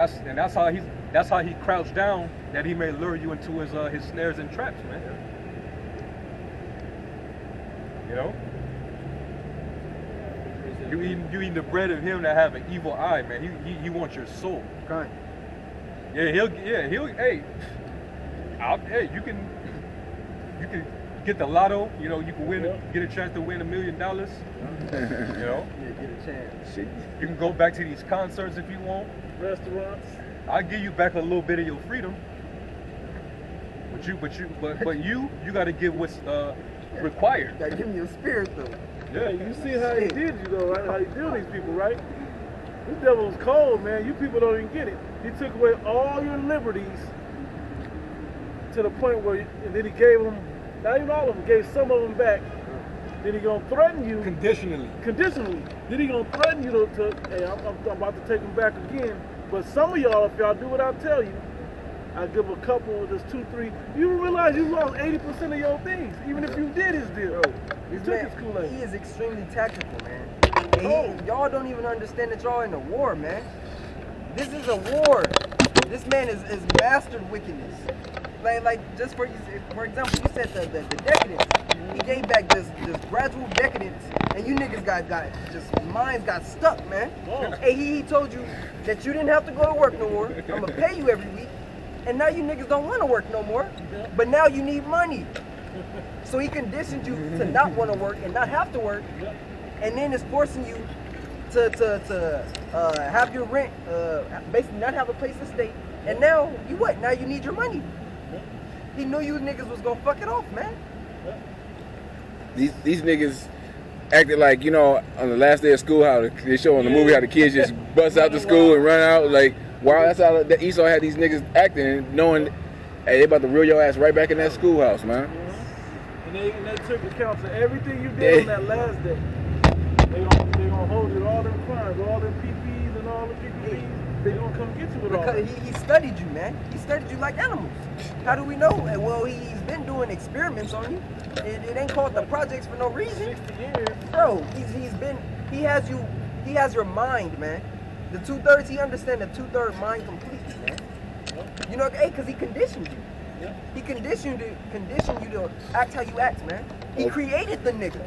That's how he crouched down, that he may lure you into his snares and traps, man. You know? You eating the bread of him that have an evil eye, man. He wants your soul. Right. He'll hey, you can get the lotto, you know, you can win, get a chance to win $1 million. You know? Yeah, get a chance. You can go back to these concerts if you want. Restaurants. I'll give you back a little bit of your freedom. But you gotta give what's required. Gotta give me your spirit though. Yeah, you see how he did you though, right? How he did these people, right? This devil was cold, man. You people don't even get it. He took away all your liberties to the point where, and then he gave them, not even all of them, gave some of them back. Then he gonna threaten you Conditionally. Then he gonna threaten you to hey, I'm about to take them back again. But some of y'all, if y'all do what I tell you, I give a couple, just 2, 3. You realize you lost 80% of your things, even if you did his deal. He took his Kool-Aid. He is extremely tactical, man. And y'all don't even understand that y'all in a war, man. This is a war. This man is mastered wickedness. Like just for example, you said the decadence. He gave back this gradual decadence, and you niggas got minds got stuck, man. Hey, he told you that you didn't have to go to work no more. I'm gonna pay you every week, and now you niggas don't want to work no more. But now you need money, so he conditioned you to not want to work and not have to work, and then it's forcing you to have your rent, basically not have a place to stay. And now you what? Now you need your money. He knew you niggas was gonna fuck it off, man. These niggas acted like, you know, on the last day of school, how they show in the movie how the kids just bust out to school and run out. Like, wow, that's how that Esau had these niggas acting, knowing, hey, they about to reel your ass right back in that schoolhouse, man. And they took account of everything you did on that last day. They gonna hold you all them crimes, all them PPs and all the PPs. They gonna come get you with all that. Because he studied you, man. He studied you like animals. How do we know? Well, he's been doing experiments on you. It ain't called the projects for no reason. 60 years. Bro, he has your mind, man. The 2/3, he understands the 2/3 mind completely, man. You know, hey, because he conditioned you. He conditioned you to act how you act, man. He created the nigga.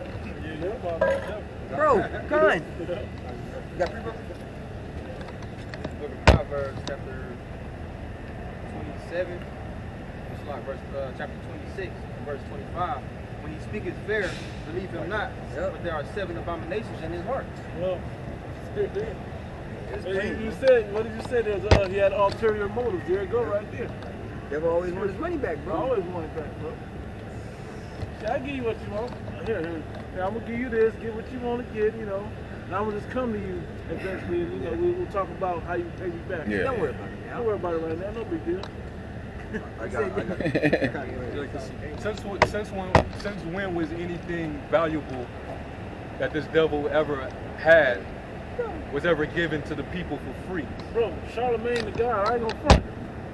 Bro, kind. You got 3 books? Book of Proverbs, chapter 27, chapter 26, verse 25. When he speaketh fair, believe him not, but there are 7 abominations in his heart. Well, you said, what did you say? There's, he had ulterior motives. There you go, right there. Devil always want his money back, bro. I always want it back, bro. See, I give you what you want. Here. I'm gonna give you this. Get what you want to get, you know. And I'm gonna just come to you eventually, and, you know, we'll talk about how you pay me back. Yeah. Don't worry about it, man. Don't worry about it right now. No big deal. Since when was anything valuable that this devil ever had was ever given to the people for free? Bro, Charlemagne the God, I ain't gonna front.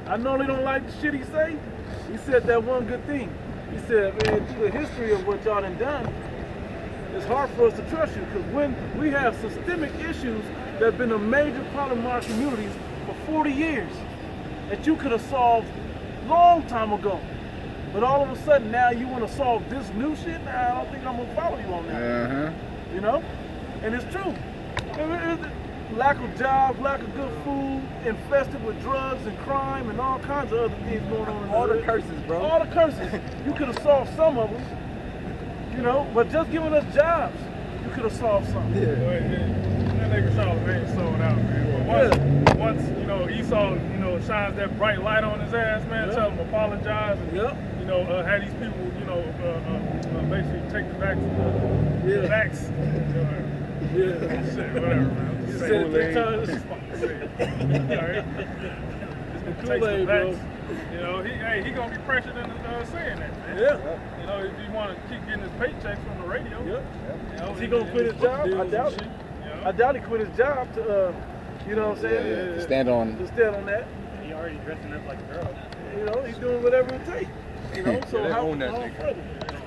I normally don't like the shit he say. He said that one good thing. He said, man, through the history of what y'all done, it's hard for us to trust you, because when we have systemic issues that have been a major problem in our communities for 40 years that you could have solved long time ago. But all of a sudden now you want to solve this new shit? Nah, I don't think I'm gonna follow you on that. You know? And it's true. Lack of jobs, lack of good food, infested with drugs and crime and all kinds of other things going on in all the curses, bro. All the curses. You could have solved some of them, you know, but just giving us jobs, you could have solved some. Yeah. That nigga Charlemagne sold out, man. But once, you know, Esau, you know, shines that bright light on his ass, man, tell him apologize and, you know, have these people, you know, basically take the backs. Shit, whatever, man. You said it 3 times. Kool-Aid, bro. You know, he gonna be pressured into saying that, man. Yeah. You know, if you want to keep getting his paychecks from the radio. Yeah. You know, Is he gonna quit his job? I doubt it. I doubt he quit his job to, you know what I'm saying? To stand on that. He already dressing up like a girl. You know, he's doing whatever it takes. You know, so how further?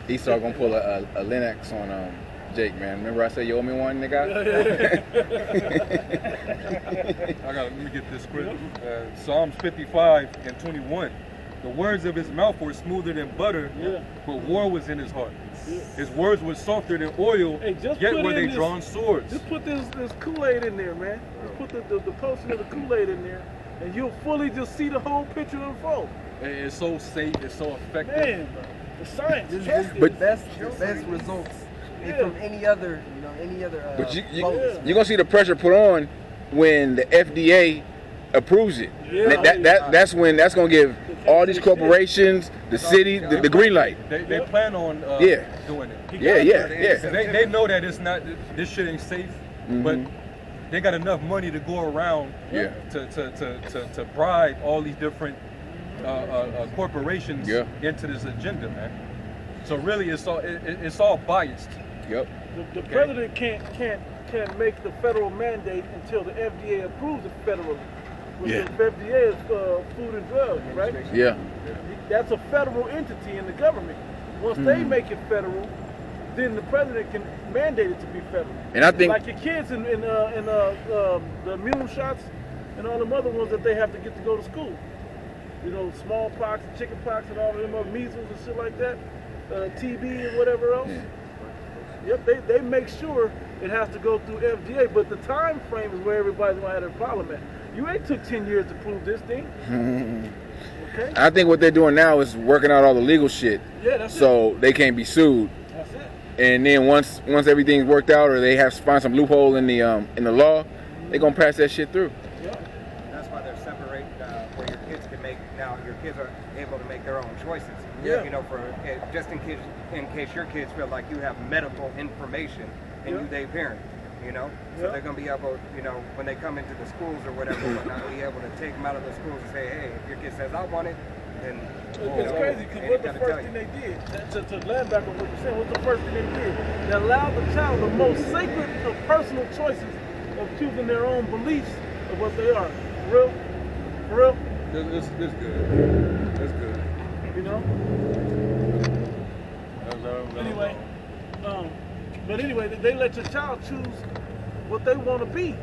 Esau gonna pull a Lennox on Jake, man. Remember I said you owe me one, nigga? Let me get this script. Psalms 55 and 21. The words of his mouth were smoother than butter, but war was in his heart. His words were softer than oil, yet were they drawn swords. Just put this Kool-Aid in there, man. Just put the potion of the Kool-Aid in there, and you'll fully just see the whole picture unfold. It's so safe, it's so effective. Man, the science. This is the best results from any other, But you're gonna see the pressure put on when the FDA approves it. That's when that's gonna give all these corporations, the city, the green light. They plan on doing it. Yeah. They know that it's not, this shit ain't safe, but they got enough money to go around to bribe all these different corporations into this agenda, man. So really, it's all biased. Yep. The president can't make the federal mandate until the FDA approves it federally. Because the FDA is Food and Drugs, right? Yeah. That's a federal entity in the government. Once they make it federal, then the president can mandate it to be federal. And I think, like your kids in the immune shots and all them other ones that they have to get to go to school. You know, smallpox, chickenpox, and all of them other measles and shit like that, TB and whatever else. Yep, they make sure it has to go through FDA, but the time frame is where everybody's gonna have their problem at. You ain't took 10 years to prove this thing. Okay. I think what they're doing now is working out all the legal shit. Yeah, that's so they can't be sued. That's it. And then once everything's worked out, or they have to find some loophole in the law, they're gonna pass that shit through. Yeah. That's why they're separating where your kids can make. Now your kids are able to make their own choices. Yeah. You know, just in case your kids feel like you have medical information and you they parent. You know, so they're gonna be able, you know, when they come into the schools or whatever, not be able to take them out of the schools and say, hey, if your kid says I want it, then it's crazy because what's the first thing they did? To land back on what you're saying, what's the first thing they did? They allowed the child the most sacred of personal choices of choosing their own beliefs of what they are. For real? For real? It's good. That's good. You know? Anyway, but anyway, they let your child choose what they want to be.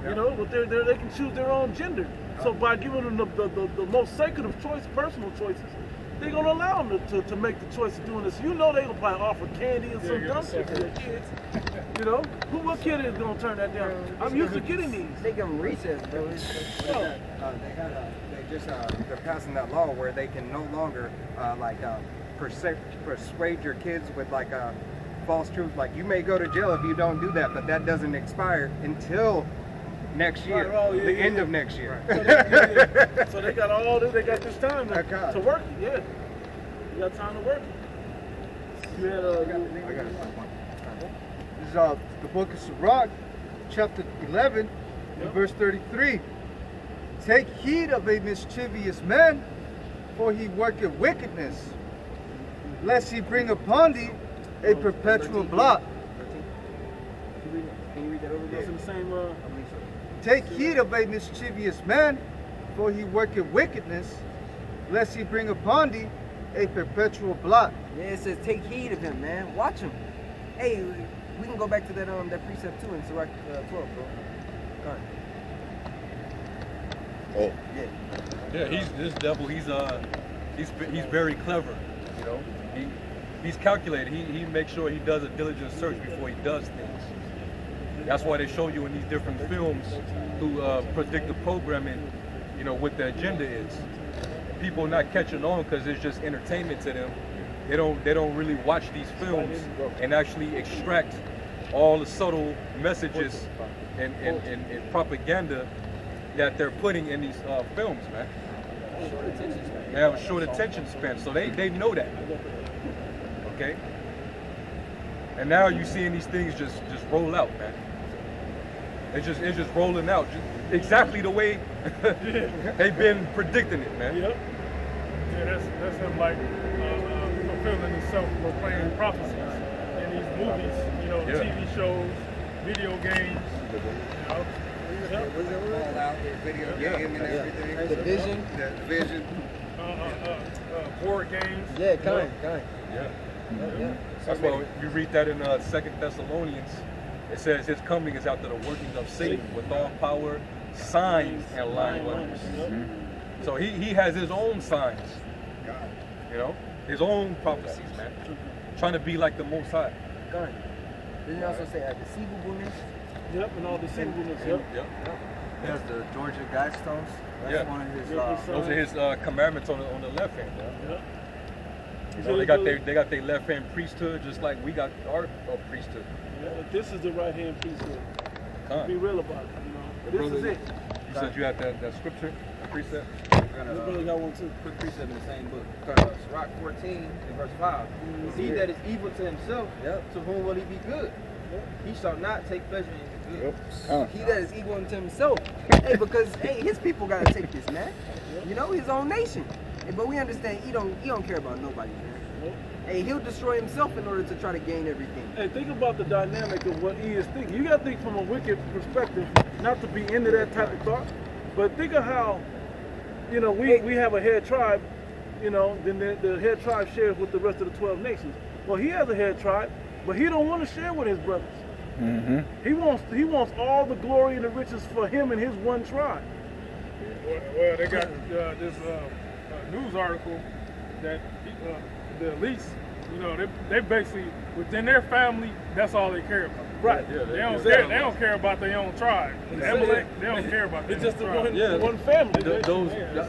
You know, what they can choose their own gender. So by giving them the most sacred of personal choices, they're gonna allow them to make the choice of doing this. You know, they're gonna probably offer candy and some dumb shit to their kids. You know, what kid is gonna turn that down? I'm used to getting these. They give them recess, bro. They're passing that law where they can no longer persuade your kids with false truth. Like, you may go to jail if you don't do that, but that doesn't expire until next year, end of next year. Right. So they got all this. They got this time to work it. Yeah, you got time to work it. You had This is the book of Sirach, chapter 11, and verse 33. Take heed of a mischievous man, for he worketh wickedness, lest he bring upon thee a perpetual blot. Can you read that over That's again? in the same. Take heed of a mischievous man, for he worketh wickedness, lest he bring upon thee a perpetual blot. Yeah, it says take heed of him, man. Watch him. Hey, we can go back to that precept too in Sirach 12, bro. Go ahead. Oh. Yeah, this devil. He's very clever. You know, he's calculated. He makes sure he does a diligent search before he does things. That's why they show you in these different films who predict the programming, you know, what the agenda is. People are not catching on because it's just entertainment to them. They don't really watch these films and actually extract all the subtle messages and propaganda that they're putting in these films, man. They have a short attention span, so they know that. Okay? And now you're seeing these things just roll out, man. It's just rolling out, just exactly the way they've been predicting it, man. Yep. Yeah, that's him like fulfilling his self-proclaimed prophecies in these movies, you know, TV shows, video games, you know. Fallout, video game and everything. The Vision. The Vision. Board games. Yeah, kind. Yeah. That's why you read that in 2 Thessalonians. It says his coming is after the working of Satan with all power, signs, and lying wonders. So he has his own signs, you know, his own prophecies, man. Trying to be like the Most High. God. Didn't it also say deceivableness? Yep, and all deceivableness. Yep. There's the Georgia Guidestones. That's Yeah. one of his. Those are his commandments on the left hand. Yep. You know, they got their left hand priesthood just like we got our priesthood. Yeah, but this is the right hand priesthood. Be real about it, you know. But this is it. You said you had that scripture, that precept? This brother got one too. Quick precept in the same book. Sirach 14 and verse 5. He that is evil to himself, to whom will he be good? He shall not take pleasure in his good. He that is equal unto himself. Hey, because his people gotta take this, man. You know, his own nation. Hey, but we understand he don't care about nobody, man. Hey, he'll destroy himself in order to try to gain everything. Hey, think about the dynamic of what he is thinking. You gotta think from a wicked perspective, not to be into that type of thought, but think of how, you know, we have a head tribe, you know, then the head tribe shares with the rest of the 12 nations. Well, he has a head tribe, but he don't want to share with his brothers. He wants all the glory and the riches for him and his one tribe. Well, they got this news article that the elites, you know, they basically within their family, that's all they care about. Right. Yeah, They don't care about their own tribe. Amalek, they don't care about their It's just own the tribe. one family.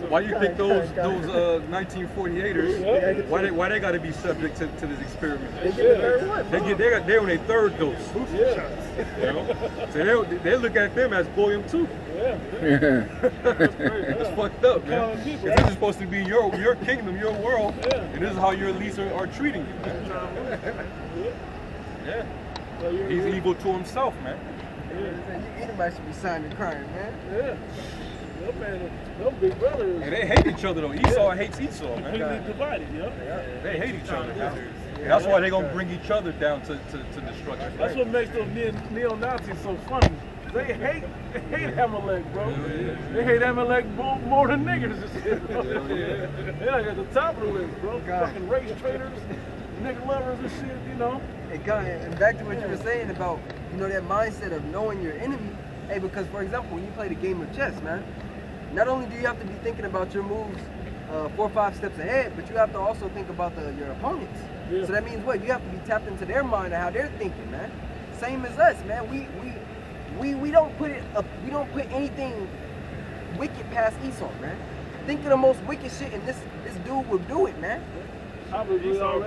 Why you think those 1948ers? Why they got to be subject to this experiment? They're on their third dose. You know? So they look at them as goyim too. It's fucked up, man. 'Cause this is supposed to be your kingdom, your world, and this is how your elites are treating you, man. Yeah. He's evil to himself, man. Anybody should be signing crying, man. Yeah, man, no big brothers. And they hate each other though. Esau hates Esau, man. Completely divided, They hate each other. Man. And that's why they're gonna bring each other down to destruction. That's what makes those neo-Nazis so funny. They hate Amalek, bro. They hate Amalek more than niggers. They're like at the top of the list, bro. Fucking race traitors, nigga lovers and shit, you know. And back to what you were saying about, you know, that mindset of knowing your enemy. Hey, because for example, when you play the game of chess, man, not only do you have to be thinking about your moves 4 or 5 steps ahead, but you have to also think about your opponents. Yeah. So that means what? You have to be tapped into their mind and how they're thinking, man. Same as us, man. We don't put anything wicked past Esau, man. Think of the most wicked shit, and this dude will do it, man. Esau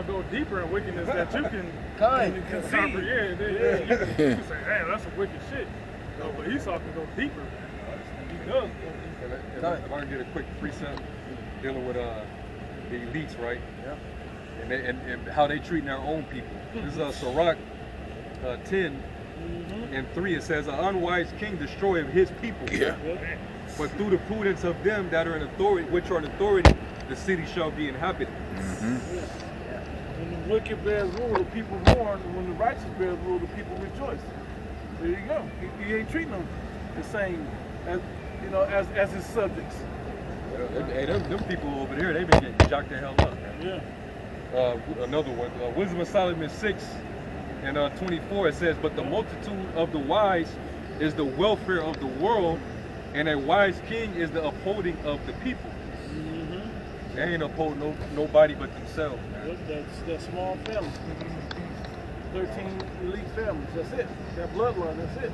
go deeper in wickedness that you can comprehend. You can say, hey, that's some wicked shit. No, but Esau can go deeper. He does. If I can get a quick precept dealing with the elites, right? Yeah. And how they treat their own people. This is Sirach 10 and 3. It says, "An unwise king destroyeth his people, but through the prudence of them that are in authority, the city shall be inhabited." When the wicked bears rule, the people mourn, and when the righteous bears rule, the people rejoice. There you go. He ain't treating them the same as, you know, as his subjects. Hey, them people over there, they been getting jacked the hell up, man. Another one, Wisdom of Solomon 6 and 24, it says, "But the multitude of the wise is the welfare of the world, and a wise king is the upholding of the people." They ain't upholding nobody but themselves, man. That small family. 13 elite families, that's it. That bloodline, that's it.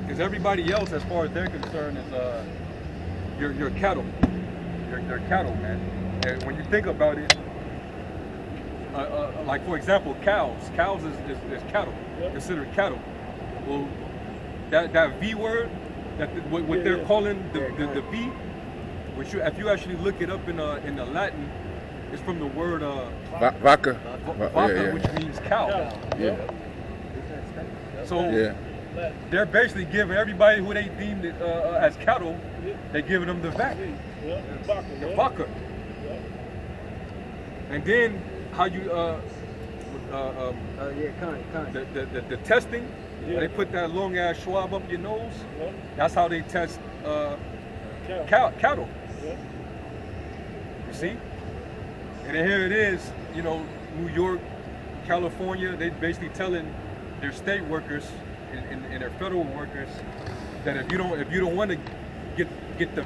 Because everybody else, as far as they're concerned, is your cattle. Your cattle, man. And when you think about it, like for example, cows is cattle, considered cattle. Well, that V word, what they're calling the V, which if you actually look it up in the Latin, it's from the word Vaca, which means cow. So they're basically giving everybody who they deemed as cattle, they're giving them the vac, the vaca. And then how you the testing, they put that long ass swab up your nose. That's how they test cattle. You see? And then here it is, you know, New York, California, they basically telling their state workers and their federal workers that if you don't want to get the